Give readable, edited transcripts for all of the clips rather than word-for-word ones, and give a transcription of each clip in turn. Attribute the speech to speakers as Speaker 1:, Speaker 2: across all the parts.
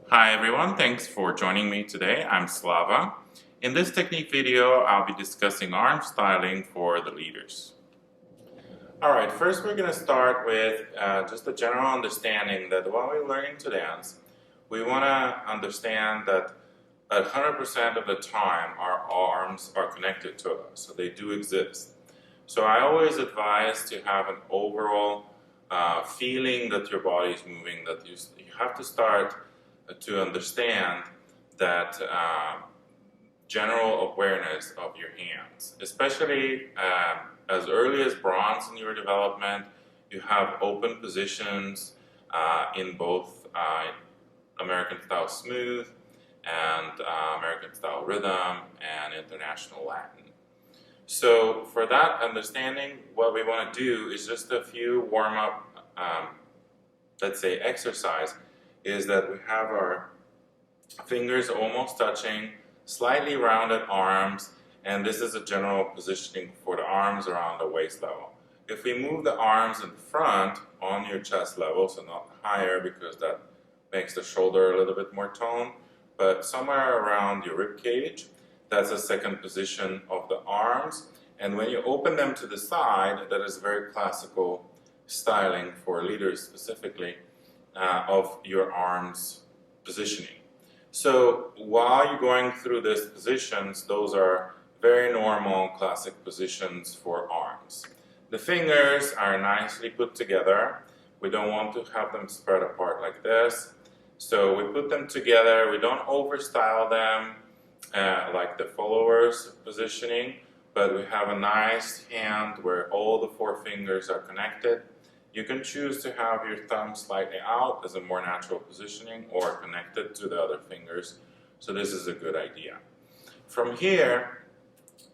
Speaker 1: Hi everyone, thanks for joining me today. I'm Slava. In this technique video, I'll be discussing arm styling for the leaders. Alright, first we're going to start with just a general understanding that when we're learning to dance, we want to understand that 100% of the time our arms are connected to us, so they do exist. So I always advise to have an overall feeling that your body is moving, that you have to start to understand that general awareness of your hands, especially as early as bronze in your development. You have open positions in both American style smooth and American style rhythm and international Latin. So for that understanding, what we want to do is just a few warm-up, let's say exercise, is that we have our fingers almost touching, slightly rounded arms, and this is a general positioning for the arms around the waist level. If we move the arms in front on your chest level, so not higher because that makes the shoulder a little bit more toned, but somewhere around your rib cage, that's a second position of the arms. And when you open them to the side, that is very classical styling for leaders specifically of your arms positioning. So while you're going through these positions, those are very normal classic positions for arms. The fingers are nicely put together. We don't want to have them spread apart like this. So we put them together. We don't overstyle them like the followers positioning, but we have a nice hand where all the four fingers are connected. You can choose to have your thumb slightly out as a more natural positioning or connected to the other fingers. So this is a good idea. From here,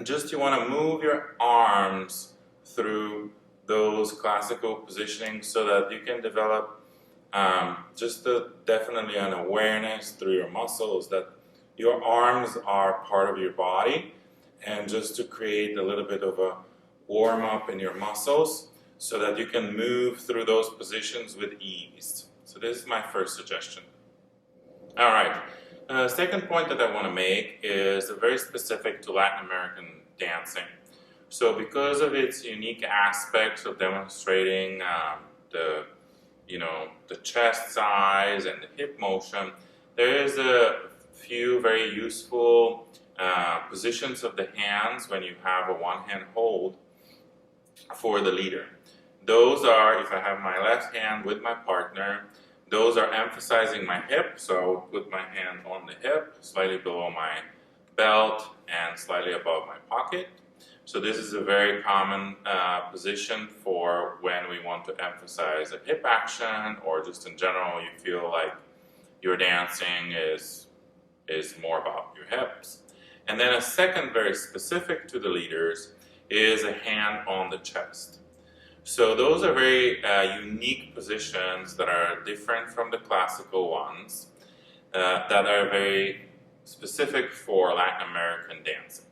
Speaker 1: just you want to move your arms through those classical positionings so that you can develop definitely an awareness through your muscles that your arms are part of your body, and just to create a little bit of a warm up in your muscles so that you can move through those positions with ease. So this is my first suggestion. All right, second point that I want to make is very specific to Latin American dancing. So because of its unique aspects of demonstrating the chest size and the hip motion, there is a few very useful positions of the hands when you have a one-hand hold for the leader. Those are, if I have my left hand with my partner, those are emphasizing my hip, so I'll put my hand on the hip, slightly below my belt and slightly above my pocket. So this is a very common position for when we want to emphasize a hip action, or just in general you feel like your dancing is more about your hips. And then a second very specific to the leaders is a hand on the chest. So those are very unique positions that are different from the classical ones, that are very specific for Latin American dancing.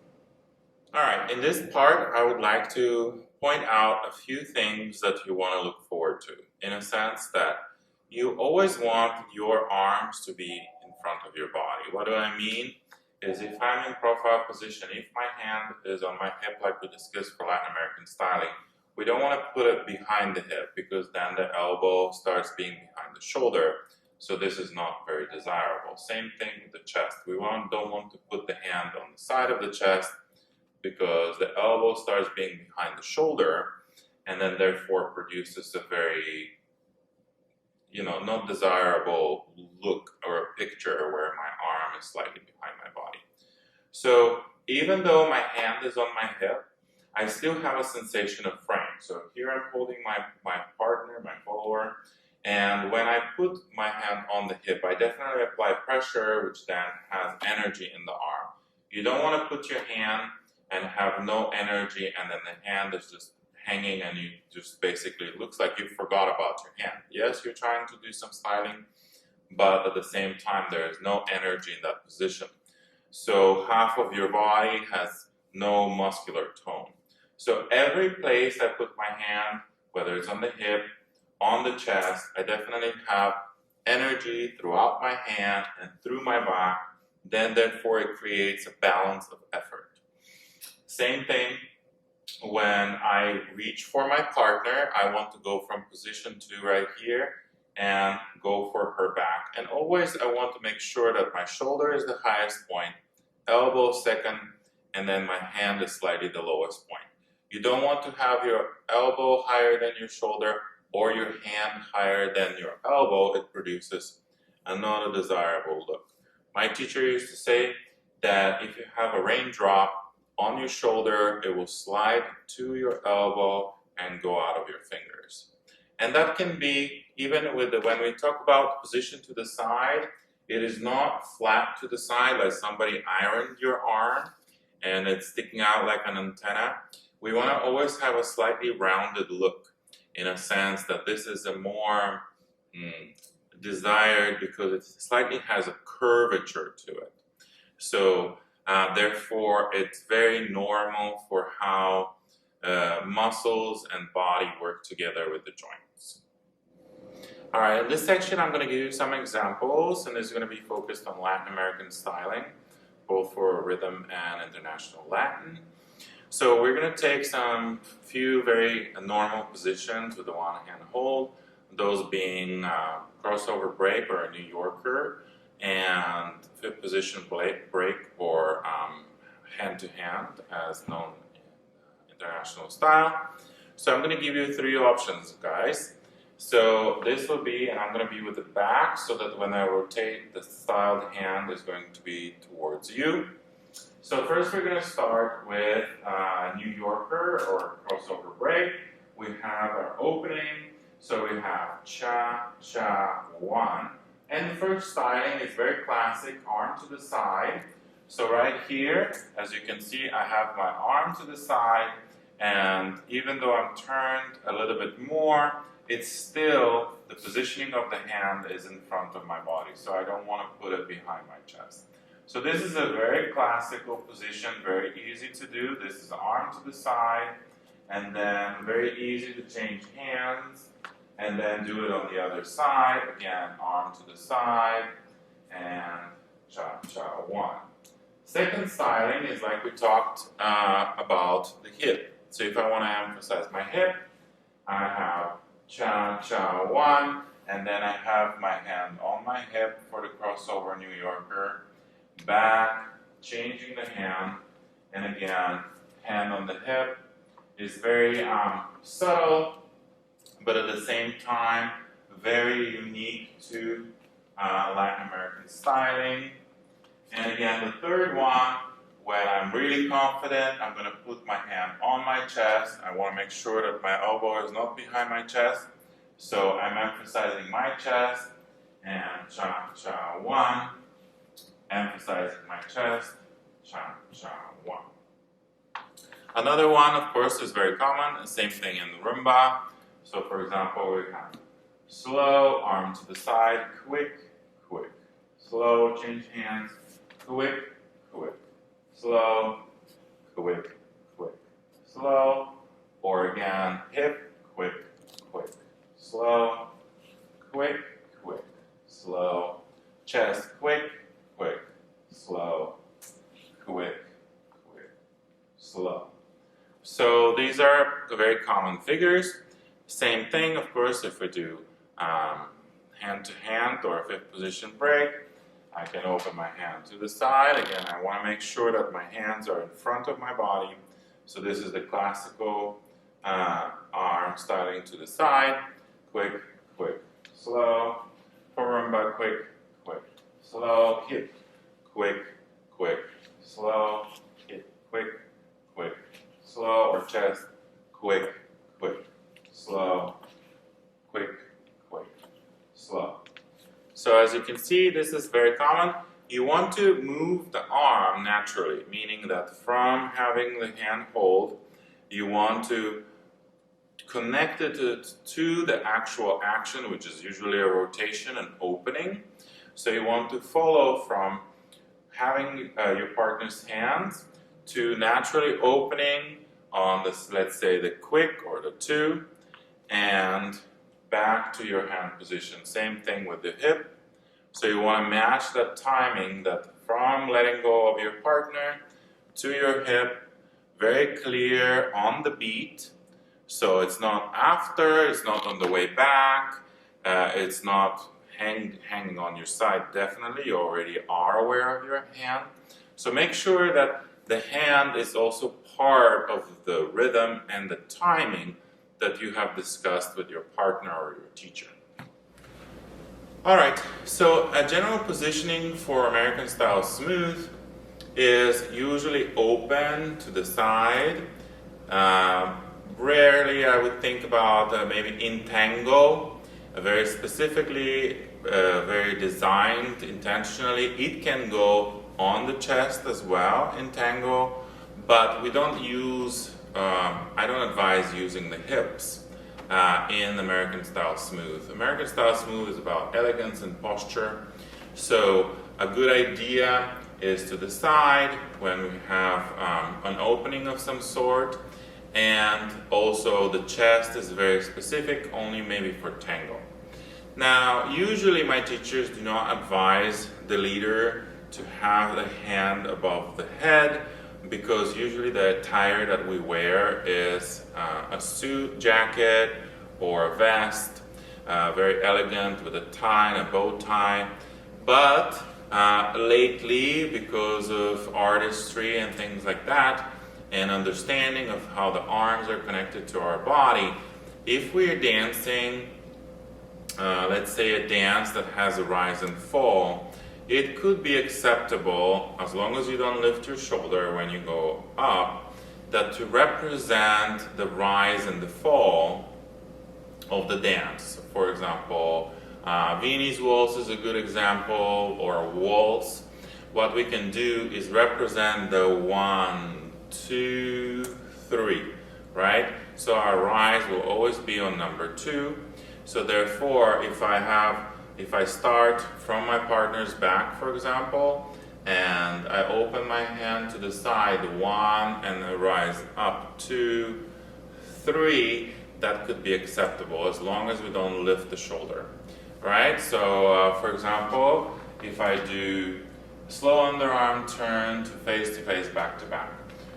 Speaker 1: Alright, in this part I would like to point out a few things that you want to look forward to, in a sense that you always want your arms to be in front of your body. What do I mean? Is if I'm in profile position, if my hand is on my hip like we discussed for Latin American styling, we don't want to put it behind the hip because then the elbow starts being behind the shoulder. So this is not very desirable. Same thing with the chest. We don't want to put the hand on the side of the chest because the elbow starts being behind the shoulder and then therefore produces a very, not desirable look or a picture where my arm is slightly behind my body. So even though my hand is on my hip, I still have a sensation of frame. So here I'm holding my partner, my follower, and when I put my hand on the hip, I definitely apply pressure, which then has energy in the arm. You don't want to put your hand and have no energy, and then the hand is just hanging and you just basically, it looks like you forgot about your hand. Yes, you're trying to do some styling, but at the same time, there is no energy in that position. So half of your body has no muscular tone. So every place I put my hand, whether it's on the hip, on the chest, I definitely have energy throughout my hand and through my back, then therefore it creates a balance of effort. Same thing when I reach for my partner, I want to go from position 2 right here and go for her back. And always I want to make sure that my shoulder is the highest point, elbow second, and then my hand is slightly the lowest point. You don't want to have your elbow higher than your shoulder or your hand higher than your elbow. It produces a not a desirable look. My teacher used to say that if you have a raindrop on your shoulder, it will slide to your elbow and go out of your fingers. And that can be, even with when we talk about position to the side, it is not flat to the side like somebody ironed your arm and it's sticking out like an antenna. We want to always have a slightly rounded look, in a sense that this is a more desired because it slightly has a curvature to it. So therefore it's very normal for how muscles and body work together with the joints. Alright, in this section I'm going to give you some examples, and this is going to be focused on Latin American styling, both for rhythm and international Latin. So we're going to take some few very normal positions with the one hand hold, those being crossover break or a New Yorker, and fifth position break or hand to hand as known in international style. So I'm going to give you 3 options, guys. So this will be, and I'm going to be with the back so that when I rotate, the styled hand is going to be towards you. So first we're going to start with New Yorker or crossover break. We have our opening, so we have cha, cha, 1. And the first styling is very classic, arm to the side. So right here, as you can see, I have my arm to the side, and even though I'm turned a little bit more, it's still, the positioning of the hand is in front of my body, so I don't want to put it behind my chest. So this is a very classical position, very easy to do. This is arm to the side, and then very easy to change hands, and then do it on the other side. Again, arm to the side, and cha, cha, 1. Second styling is like we talked about the hip. So if I want to emphasize my hip, I have cha, cha, 1, and then I have my hand on my hip for the crossover New Yorker, back, changing the hand, and again, hand on the hip is very subtle, but at the same time, very unique to Latin American styling. And again, the third one, when I'm really confident, I'm going to put my hand on my chest. I want to make sure that my elbow is not behind my chest. So I'm emphasizing my chest, and cha, cha, 1. Emphasizing my chest, cha, cha, 1. Another one, of course, is very common, the same thing in the rumba. So for example, we have slow, arm to the side, quick, quick. Slow, change hands, quick, quick. Slow, quick, quick. Slow, or again, hip, quick, quick. Slow, quick, quick. Slow, chest, quick, quick, slow, quick, quick, slow. So these are very common figures. Same thing, of course, if we do hand to hand or fifth position break, I can open my hand to the side. Again, I want to make sure that my hands are in front of my body. So this is the classical arm styling to the side. Quick, quick, slow. For rumba, quick, quick, slow, hip, quick, quick, slow, hip, quick, quick, slow, or chest, quick, quick, slow, quick, quick, slow. So as you can see, this is very common. You want to move the arm naturally, meaning that from having the hand hold, you want to connect it to the actual action, which is usually a rotation and opening. So you want to follow from having your partner's hands to naturally opening on this, let's say the quick or the 2, and back back to your hand position. Same thing with the hip. So you want to match that timing, that from letting go of your partner to your hip, very clear on the beat. So it's not after, it's not on the way back, it's not hanging on your side. Definitely, you already are aware of your hand. So make sure that the hand is also part of the rhythm and the timing that you have discussed with your partner or your teacher. Alright, so a general positioning for American style smooth is usually open to the side. Rarely I would think about maybe in tango, very specifically, very designed intentionally. It can go on the chest as well in tango, but we don't use, I don't advise using the hips in American style smooth. American style smooth is about elegance and posture, so a good idea is to the side when we have an opening of some sort, and also the chest is very specific, only maybe for tango. Now, usually my teachers do not advise the leader to have the hand above the head, because usually the attire that we wear is a suit jacket or a vest, very elegant with a tie and a bow tie. But lately, because of artistry and things like that, and understanding of how the arms are connected to our body, if we're dancing, let's say a dance that has a rise and fall, it could be acceptable, as long as you don't lift your shoulder when you go up, that to represent the rise and the fall of the dance. For example, Viennese waltz is a good example, or a waltz. What we can do is represent the 1, 2, 3, right? So our rise will always be on number 2. So therefore, if I start from my partner's back, for example, and I open my hand to the side, 1, and I rise up, 2, 3, that could be acceptable as long as we don't lift the shoulder, right? So for example, if I do slow underarm turn to face, back to back.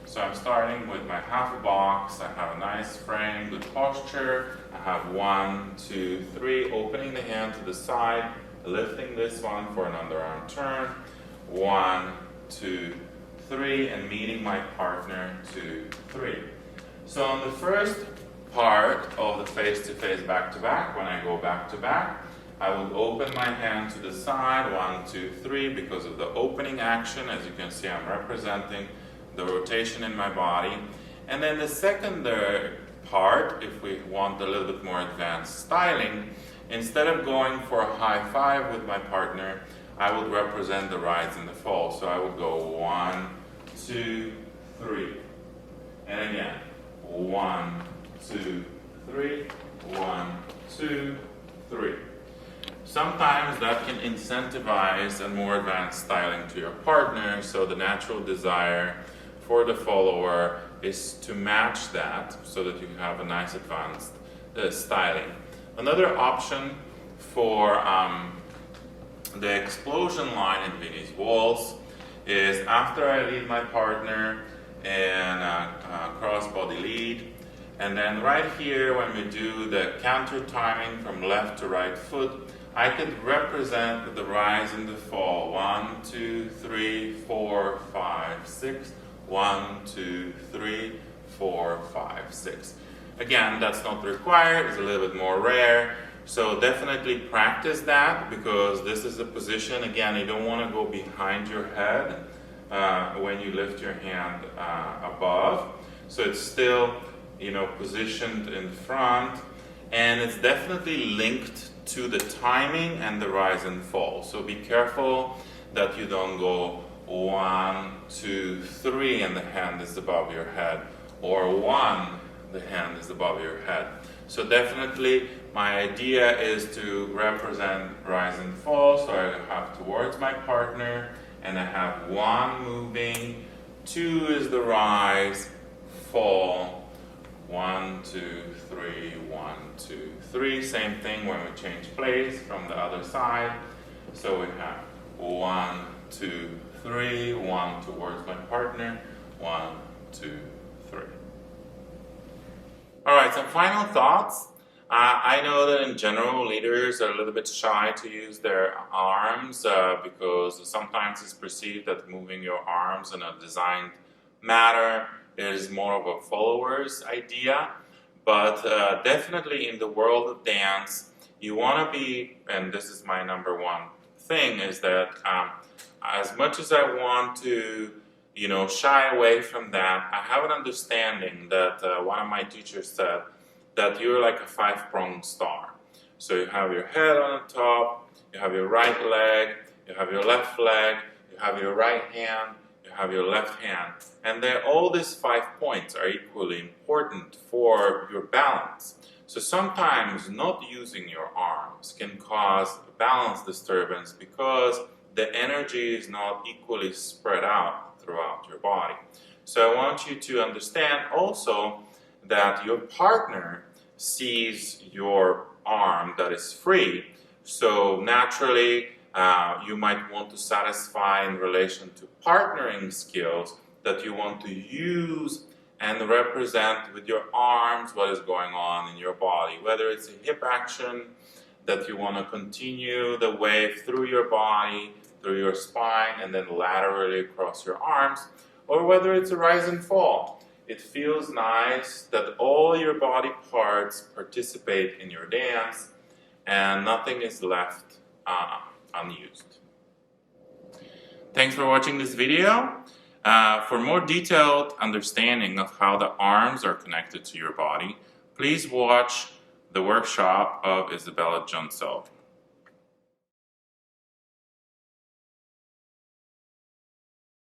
Speaker 1: So I'm starting with my half a box, I have a nice frame, good posture, I have 1, 2, 3, opening the hand to the side, lifting this one for an underarm turn, 1, 2, 3, and meeting my partner, 2, 3. So on the first part of the face-to-face back-to-back, when I go back-to-back, I will open my hand to the side, 1, 2, 3, because of the opening action. As you can see, I'm representing the rotation in my body. And then the secondary part, if we want a little bit more advanced styling, instead of going for a high five with my partner, I would represent the rise and the fall. So I would go 1, 2, 3. And again, 1, 2, 3, 1, 2, 3. Sometimes that can incentivize a more advanced styling to your partner, so the natural desire for the follower is to match that so that you have a nice advanced styling. Another option for the explosion line in Viennese waltz is after I lead my partner in a cross-body lead, and then right here when we do the counter timing from left to right foot, I could represent the rise and the fall. 1, 2, 3, 4, 5, 6. 1, 2, 3, 4, 5, 6. Again, that's not required, it's a little bit more rare. So definitely practice that, because this is a position, again, you don't want to go behind your head when you lift your hand above. So it's still, positioned in front, and it's definitely linked to the timing and the rise and fall. So be careful that you don't go 1, 2, 3 and the hand is above your head, or 1, the hand is above your head. So definitely my idea is to represent rise and fall. So I have towards my partner, and I have 1 moving, 2 is the rise, fall, 1, 2, 3, 1, 2, 3. Same thing when we change place from the other side. So we have 1, 2, 3, 1 towards my partner, 1, 2, 3. Alright, some final thoughts. I know that in general leaders are a little bit shy to use their arms because sometimes it's perceived that moving your arms in a designed manner is more of a follower's idea. But definitely in the world of dance, you want to be, and this is my number one thing, is that as much as I want to shy away from that, I have an understanding that one of my teachers said that you're like a 5-pronged star. So you have your head on the top, you have your right leg, you have your left leg, you have your right hand, you have your left hand. And then all these 5 points are equally important for your balance. So sometimes not using your arms can cause a balance disturbance because the energy is not equally spread out throughout your body. So I want you to understand also that your partner sees your arm that is free. So naturally, you might want to satisfy in relation to partnering skills that you want to use and represent with your arms what is going on in your body. Whether it's a hip action that you want to continue the wave through your body, through your spine, and then laterally across your arms, or whether it's a rise and fall. It feels nice that all your body parts participate in your dance and nothing is left unused. Thanks for watching this video. For more detailed understanding of how the arms are connected to your body, please watch the workshop of Isabella Johnson.